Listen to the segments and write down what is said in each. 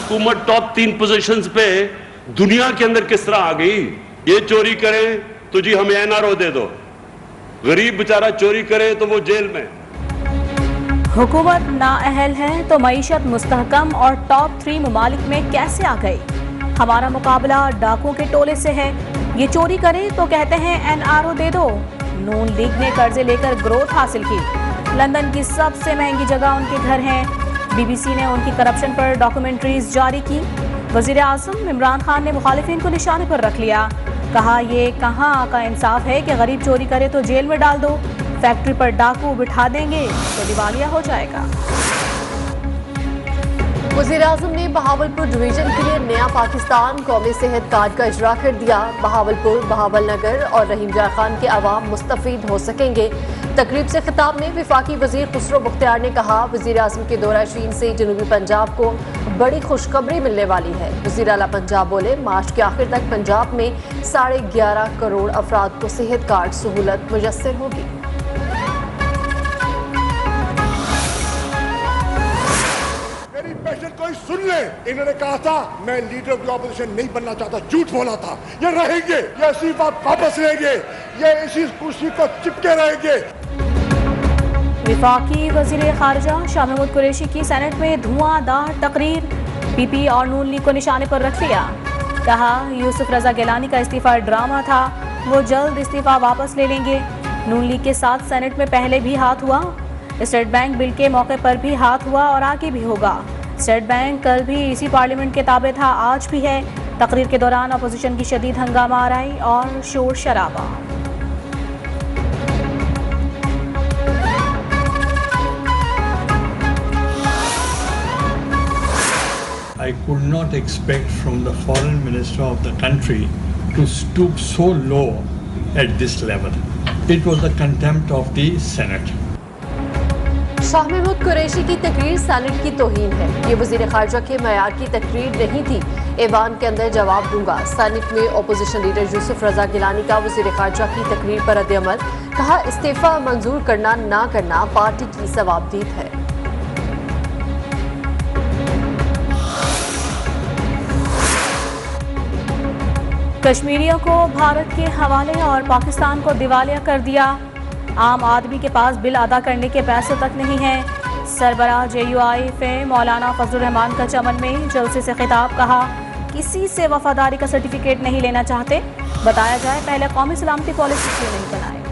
हुकूमत top 3 positions पे दुनिया के अंदर किस तरह आ गई। ये चोरी करे तो जी हमें एनआरओ दे दो, गरीब बेचारा चोरी करे तो वो जेल में। हुकूमत नाअहल है तो मईशत मुस्तहकम और टॉप 3 ममालिक में कैसे आ गई। हमारा मुकाबला डाकुओं के टोले से है, ये चोरी करे तो कहते हैं एनआरओ दे दो। नून लीग ने कर्जे लेकर ग्रोथ हासिल की, लंदन की सबसे महंगी जगह उनके घर हैं। बीबीसी ने उनकी करप्शन पर डॉक्यूमेंट्रीज जारी की। वजीर आजम इमरान खान ने मुखालिफिन को निशाने पर रख लिया, कहा ये कहाँ का इंसाफ है कि गरीब चोरी करे तो जेल में डाल दो, फैक्ट्री पर डाकू बिठा देंगे तो दिवालिया हो जाएगा। वज़ीर आज़म ने बहावलपुर डिवीजन के लिए नया पाकिस्तान कौमी सेहत कार्ड का इजरा कर दिया। बहावलपुर, बहावलनगर और रहीमजा खान के अवाम मुस्तफीद हो सकेंगे। तकरीब से खिताब में वफाकी वजीर खुसरो मुख्तियार ने कहा, वज़ीर आज़म के दौरा चीन से जनूबी पंजाब को बड़ी खुशखबरी मिलने वाली है। वज़ीर आला पंजाब बोले, मार्च के आखिर तक पंजाब में 11.5 करोड़ अफराद को सेहत कार्ड सहूलत मुयस्सर होगी। कोई सुन ले, इन्होंने कहा था मैं लीडर ऑफ द ऑपोजिशन नहीं बनना चाहता, झूठ बोला था। ये रहेंगे, ये इसी बात वापस लेंगे, ये इसी कुर्सी को चिपके रहेंगे। वफाकी वजीर खारजा शाह महमूद कुरैशी की सेनेट में धुआंधार तकरीर, पीपी और नून लीग को निशाने पर रख लिया। कहा यूसुफ रजा गिलानी का इस्तीफा ड्रामा था, वो जल्द इस्तीफा वापस ले लेंगे। नून लीग के साथ सेनेट में पहले भी हाथ हुआ, स्टेट बैंक बिल के मौके पर भी हाथ हुआ और आगे भी होगा। स्टेट बैंक कल भी इसी पार्लियामेंट के ताबे था, आज भी है। तकरीर के दौरान अपोजिशन की शदीद हंगामा आराई और शोर शराबा। I could not expect from the foreign minister of the country to stoop so low at this level. It was the contempt of the Senate. Shah Mahmood Qureshi की तकरीर सेनेट की तौहीन है, ये वजीर खारजा के मयार की तकरीर नहीं थी। ऐवान के अंदर जवाब दूंगा। सेनेट में अपोजिशन लीडर यूसुफ रजा गिलानी का वजीर खारजा की तकरीर पर रद्द-ए-अमल, कहा इस्तीफा मंजूर करना ना करना पार्टी की सवाबदीद है। कश्मीरियों को भारत के हवाले और पाकिस्तान को दिवालिया कर दिया। आम आदमी के पास बिल अदा करने के पैसे तक नहीं हैं। सरबराह JUIF मौलाना फजलुर रहमान का चमन में जलसे से खिताब, कहा किसी से वफादारी का सर्टिफिकेट नहीं लेना चाहते, बताया जाए पहले कौमी सलामती पॉलिसी क्यों नहीं बनाए।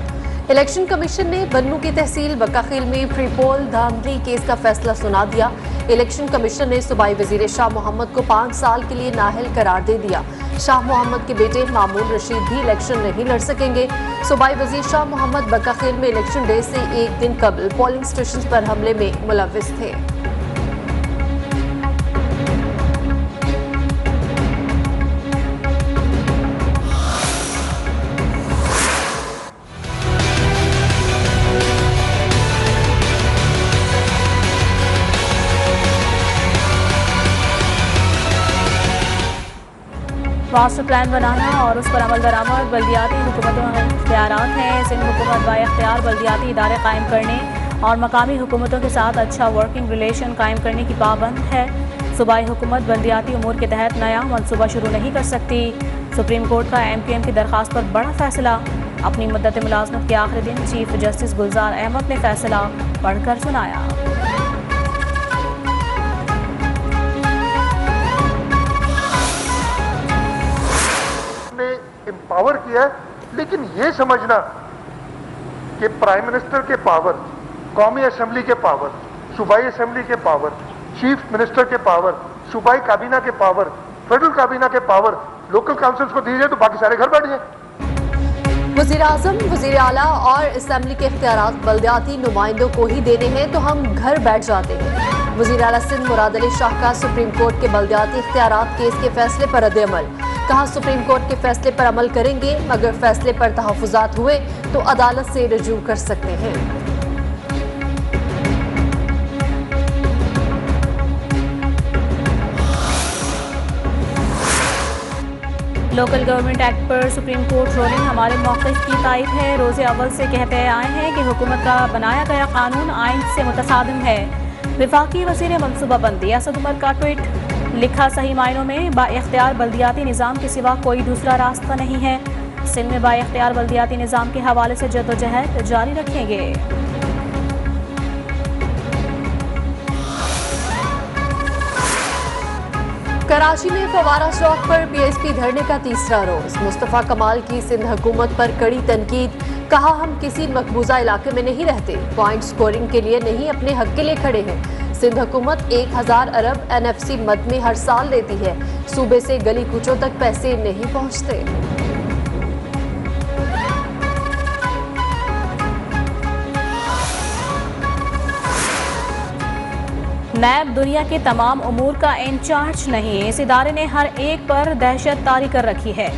इलेक्शन कमीशन ने बन्नू की तहसील बकाखिल में प्री पोल धांधली केस का फैसला सुना दिया। इलेक्शन कमीशन ने सूबाई वजीर शाह मोहम्मद को 5 साल के लिए नाअहल करार दे दिया। शाह मोहम्मद के बेटे मामून रशीद भी इलेक्शन नहीं लड़ सकेंगे। सूबाई वजीर शाह मोहम्मद बकाखिल में इलेक्शन डे से एक दिन कबल पोलिंग स्टेशन पर हमले में मुलव्विस थे। मास्टर प्लान बनाना और उस पर अमल दरामद बल्दियाती हुकूमतों में इख्तियारात हैं। सिंध हुकूमत बाइख्तियार बल्दियाती इदारे कायम करने और मकामी हुकूमतों के साथ अच्छा वर्किंग रिलेशन कायम करने की पाबंद है। सूबाई हुकूमत बल्दियाती उमूर के तहत नया मनसूबा शुरू नहीं कर सकती। सुप्रीम कोर्ट का MQM की दरख्वास्त पर बड़ा फैसला। अपनी मुद्दत मुलाजमत के आखिरी दिन चीफ जस्टिस गुलजार अहमद ने फैसला पढ़कर सुनाया। पावर किया है, लेकिन ये समझना कि प्राइम मिनिस्टर के पावर, कौमी असेंबली के पावर, सूबाई असेंबली के पावर, चीफ मिनिस्टर के पावर, सूबाई काबीना के पावर, फेडरल काबीना के पावर लोकल काउंसिल्स को दी जाए तो बाकी सारे घर बैठ जाए। वज़ीर आज़म, वज़ीर आला और असेंबली के इख्तियारात बल्दियाती नुमाइंदों को ही देने हैं तो हम घर बैठ जाते हैं। वज़ीर आला सिंध मुराद अली शाह का सुप्रीम कोर्ट के बल्दियाती इख्तियारात केस के फैसले पर रद्द-ए-अमल, कहा सुप्रीम कोर्ट के फैसले पर अमल करेंगे, मगर फैसले पर तहफ़्फ़ुज़ात हुए तो अदालत से रजू कर सकते हैं। लोकल गवर्नमेंट एक्ट पर सुप्रीम कोर्ट रोलिंग हमारे मौक़िफ़ की तायद है। रोज़े अव्वल से कहते आए हैं कि हुकूमत का बनाया गया कानून आइन से मुतसादिम है। वफाकी वज़ीर मनसूबाबंदी असद उमर का ट्वीट। लिखा सही मायनों में बाइख्तियार बल्दियाती निज़ाम के सिवा कोई दूसरा रास्ता नहीं है। सिंध में बाइख्तियार बल्दियाती निज़ाम के हवाले से जद्दोजहद जारी रखेंगे। कराची में फवारा चौक पर पीएसपी धरने का तीसरा रोज। मुस्तफा कमाल की सिंध हुकूमत पर कड़ी तनकीद। कहा, हम किसी मकबूजा इलाके में नहीं रहते, पॉइंट स्कोरिंग के लिए नहीं, अपने हक के लिए खड़े हैं। सिंध हुकूमत 1000 अरब NFC मद में हर साल देती है, सूबे से गली कूचों तक पैसे नहीं पहुंचते। नैब दुनिया के तमाम उमूर का इंचार्ज नहीं, इस इदारे ने हर एक पर दहशत तारी कर रखी है।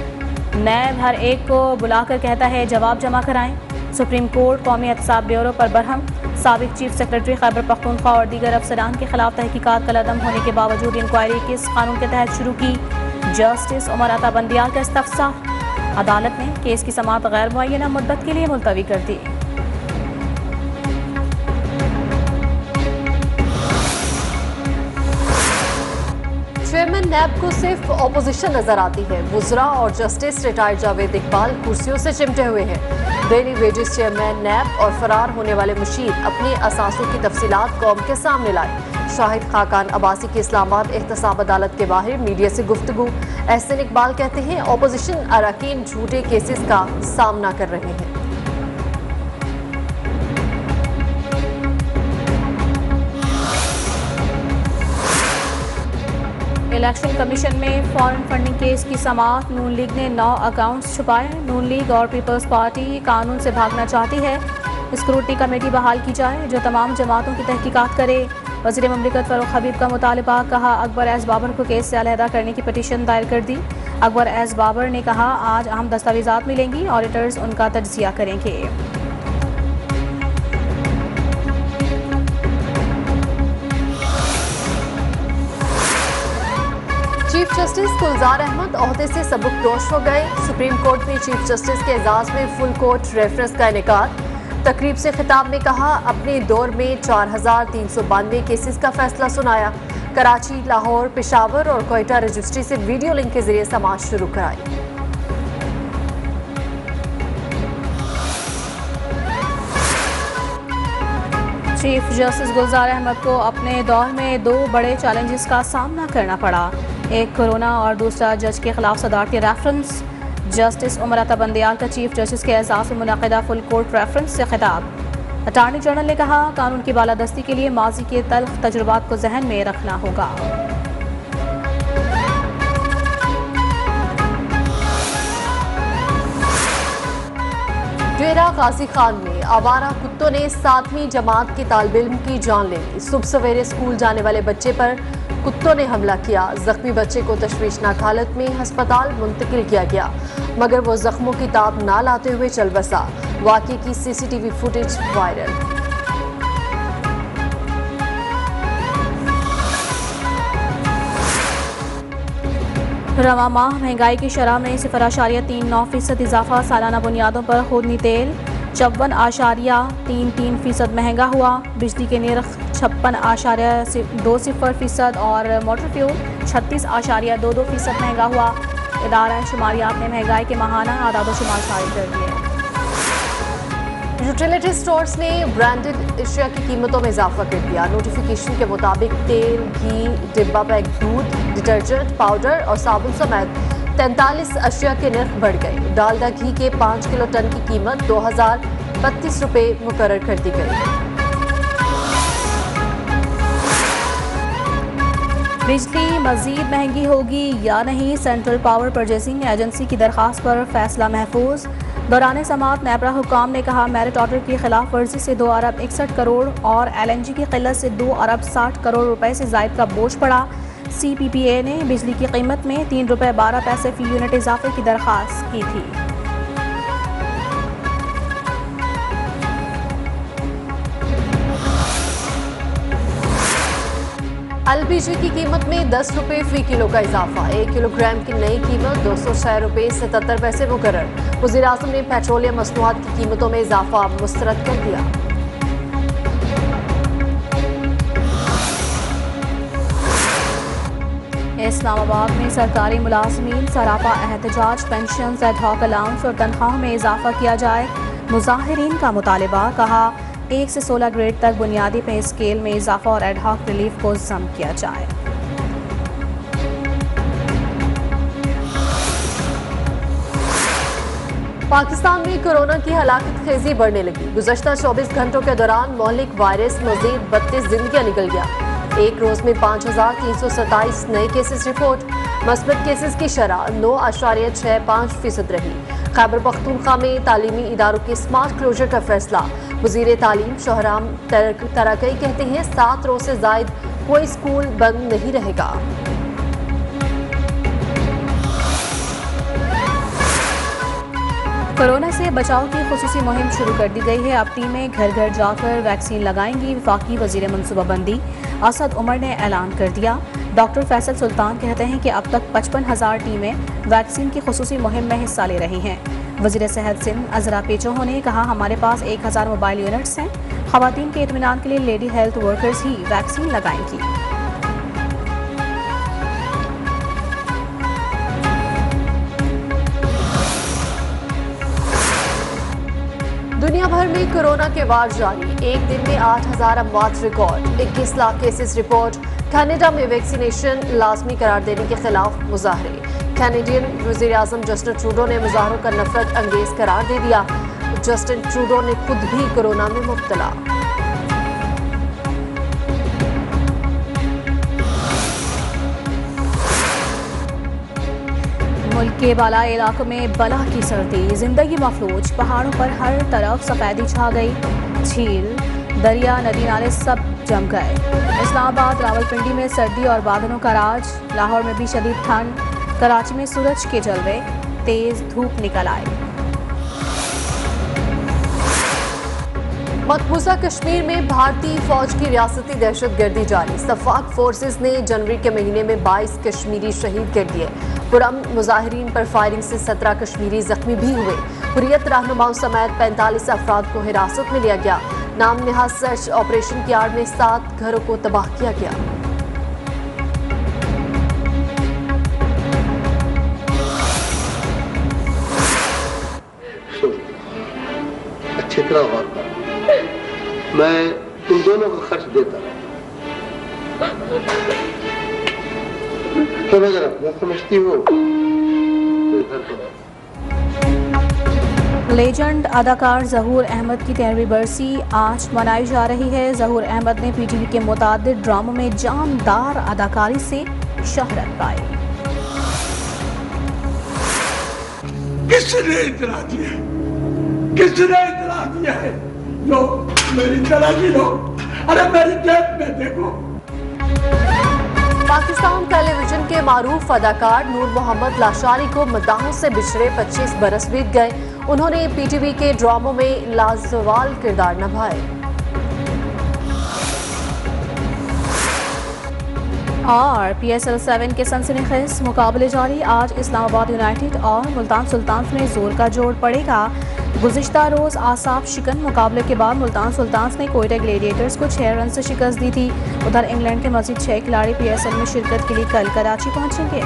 नैब हर एक को बुलाकर कहता है जवाब जमा कराएं। सुप्रीम कोर्ट कौमी एहतसाब ब्यूरो पर बरहम। साबिक चीफ सेक्रेटरी खैबर पख्तूनख्वा और दीगर अफसरान के खिलाफ तहकीकात कलअदम होने के बावजूद इंक्वायरी किस कानून के तहत शुरू की। जस्टिस उमर अता बंदियाल का इस्तफसार। अदालत ने केस की समाअत गैर मुअय्यना मुद्दत के लिए मुलतवी कर दी। चेयरमैन नैब को सिर्फ ऑपोजिशन नजर आती है। वुज़रा और जस्टिस रिटायर्ड जावेद इकबाल कुर्सियों से चिमटे हुए हैं। डेली वेजेस चेयरमैन नैब और फरार होने वाले मुशीर अपने असासों की तफसीलात कौम के सामने लाए। शाहिद खाकान अब्बासी की इस्लामाबाद एहतसाब अदालत के बाहर मीडिया से गुफ्तगू। एहसन इकबाल कहते हैं ऑपोजिशन अरकान झूठे केसेस का सामना कर रहे हैं। इलेक्शन कमीशन में फॉरेन फंडिंग केस की समाअत। नून लीग ने 9 अकाउंट्स छुपाए। नून लीग और पीपल्स पार्टी कानून से भागना चाहती है। स्क्रूटनी कमेटी बहाल की जाए जो तमाम जमातों की तहकीकात करे। वज़ीर ममलिकत फ़ारूक हबीब का मुतालबा। कहा, अकबर एस बाबर को केस से अलहदा करने की पटिशन दायर कर दी। अकबर एस बाबर ने कहा, आज अहम दस्तावेज़ात मिलेंगी, ऑडिटर्स उनका तज्ज़िया करेंगे। चीफ जस्टिस गुलजार अहमद ओहदे से सबकदोश हो गए। सुप्रीम कोर्ट में चीफ जस्टिस के एजाज में फुल कोर्ट रेफरेंस का इनेकाद। तकरीब से खिताब में कहा, अपने दौर में 4392 केसेस का फैसला सुनाया। कराची, लाहौर, पेशावर और कोयटा रजिस्ट्री से वीडियो लिंक के जरिए समाअत शुरू कराई। चीफ जस्टिस गुलजार अहमद को अपने दौर में 2 बड़े चैलेंजेस का सामना करना पड़ा। एक कोरोना और दूसरा जज के खिलाफ सदारती रेफरेंस। जस्टिस उमर अता बंदियाल का चीफ जस्टिस के एजाज में मुनक़िदा फुल कोर्ट रेफरेंस से खिताब। अटॉर्नी जनरल ने कहा, कानून की बालादस्ती के लिए माजी के तल्ख तजुर्बात को जहन में रखना होगा। डेरा गाजी खान में आवारा कुत्तों ने 7वीं जमात के तालिब इल्म की जान ले ली। सुबह सवेरे स्कूल जाने वाले बच्चे पर कुत्तों ने हमला किया। जख्मी बच्चे को तशवीशनाक हालत में अस्पताल मुंतकिल किया गया, मगर वो जख्मों की ताब ना लाते हुए चल बसा। वाक़े की CCTV फुटेज वायरल। रवा माह महंगाई की शरह में 0.39% इजाफा। सालाना बुनियादों पर खुदनी तेल 54.33% महंगा हुआ। बिजली के निर्ख 56.20% और मोटर फ्यूल 36.22% महंगा हुआ। इदारा शुमारियात ने महंगाई के माहाना आदाद-ओ-शुमार जारी कर दिए। यूटिलिटी स्टोर्स ने ब्रांडेड अशिया की कीमतों में इजाफा कर दिया। नोटिफिकेशन के मुताबिक तेल, घी, डिब्बा पैक दूध, डिटर्जेंट पाउडर और साबुन समेत 43 अशिया के नर्ख बढ़ गए। डालडा घी के 5 किलो टन की कीमत 2032 रुपये मुकर्रर कर दी गई। बिजली मजीद महंगी होगी या नहीं, सेंट्रल पावर परचेसिंग एजेंसी की दरख्वास्त पर फैसला महफूज। दौरान समाअत नेपरा हुकाम ने कहा, मेरिट ऑर्डर की खिलाफ वर्जी से 2 अरब 61 करोड़ और LNG की किल्लत से 2 अरब 60 करोड़ रुपए से जायद का बोझ पड़ा। CPPA ने बिजली की कीमत में 3 रुपये 12 पैसे फी यूनिट इजाफे की दरख्वास्त की थी। LPG की कीमत में 10 रुपये फी किलो का इजाफा। 1 किलोग्राम की नई कीमत 206 रुपये 77 पैसे मुकर्रर। वज़ीर आज़म ने पेट्रोलियम मसनूआत की कीमतों में इजाफा मुस्तरद कर दिया। इस्लामाबाद में सरकारी मुलाजमीन सरापा एहतजाज, पेंशन, एडहॉक अलाउंस और तनख्वाह में इजाफा किया जाए। मुजाहिरीन का मुतालबा, कहा 1 से 16 ग्रेड तक बुनियादी पे स्केल में इजाफा और एडहॉक रिलीफ को जम किया जाए। पाकिस्तान में कोरोना की हलाकत खेजी बढ़ने लगी। गुज़श्ता 24 घंटों के दौरान मौलिक वायरस मजीद 32 जिंदगियां निकल गया। एक रोज में 5327 नए केसेस रिपोर्ट। मस्बत केसेस की शरह 9.65% रही। खैबर पख्तूनख्वा में तालीमी इदारों के स्मार्ट क्लोजर का फैसला। वज़ीर तालीम शोहराम तराकई कहते हैं 7 रोज से जायद कोई स्कूल बंद नहीं रहेगा। कोरोना से बचाव की खुसूसी मुहिम शुरू कर दी गई है। अब टीमें घर घर जाकर वैक्सीन लगाएंगी। वफाकी वजीर मनसूबाबंदी असद उमर ने ऐलान कर दिया। डॉक्टर फैसल सुल्तान कहते हैं कि अब तक 55,000 टीमें वैक्सीन की खुसूसी मुहिम में हिस्सा ले रही हैं। वजीर सेहत सिंध अजरा पेचोहो ने कहा, हमारे पास 1000 मोबाइल यूनिट्स हैं। खवातीन के इत्मीनान के लिए लेडी हेल्थ वर्कर्स ही वैक्सीन लगाएंगी। दुनिया भर में कोरोना के वार जारी। एक दिन में 8,000 अमवात record. 21 lakh cases report. Canada में वैक्सीनेशन लाजमी करार देने के खिलाफ मुजाहरे। कैनेडियन वज़ीर आज़म जस्टिन ट्रूडो ने मुजाहरों का नफरत अंगेज करार दे दिया। जस्टिन ट्रूडो ने खुद भी कोरोना में मुब्तला। मुल्क के बालाई इलाकों में बला की सर्दी, जिंदगी मफलूज। पहाड़ों पर हर तरफ सफेदी छा गई। झील, दरिया, नदी नाले सब जम गए। इस्लामाबाद, रावलपिंडी में सर्दी और बादलों का राज। लाहौर में भी शदीद ठंड। कराची में सूरज के जलवे, तेज धूप निकल आए। मकबूजा कश्मीर में भारतीय फौज की रियासती दहशतगर्दी जारी। सफाक फोर्सेस ने जनवरी के महीने में 22 कश्मीरी शहीद कर दिए। पुरम मुजाहिरीन पर फायरिंग से 17 कश्मीरी जख्मी भी हुए। हुर्रियत रहनुमाओं समेत 45 अफराद को हिरासत में लिया गया। नाम नेहाद सर्च ऑपरेशन की आड़ में 7 घरों को तबाह किया गया। अच्छी तरह गौर कर, मैं तुम दोनों का खर्च देता हूं। तुम अगर अपना समझती हो तो इधर को। लेजेंड अदाकार ज़हूर अहमद की 13वीं बरसी आज मनाई जा रही है। ज़हूर अहमद ने पीटीवी के मुतादिद ड्रामों में जानदार अदाकारी से शहरत पाई। किसने इतना दिया है? किसने इतना दिया है? लो मेरी तलाशी लो। अरे मेरी जेब में देखो। पाकिस्तान टेलीविजन के मारूफ अदाकार नूर मोहम्मद लाशारी को मद्दाहों से बिछड़े 25 बरस बीत गए। उन्होंने पीटीवी के ड्रामों में लाजवाल किरदार निभाए। और PSL 7 के सनसनीखेज मुकाबले जारी। आज इस्लामाबाद यूनाइटेड और मुल्तान सुल्तान्स में जोर का जोड़ पड़ेगा। गुज़िश्ता रोज़ आसाब शिकन मुकाबले के बाद मुल्तान सुल्तान्स ने कोयटा ग्लेडिएटर्स को 6 रन से शिकस्त दी थी। उधर इंग्लैंड के मजीद 6 खिलाड़ी PSL में शिरकत के लिए कल कराची पहुंचेंगे।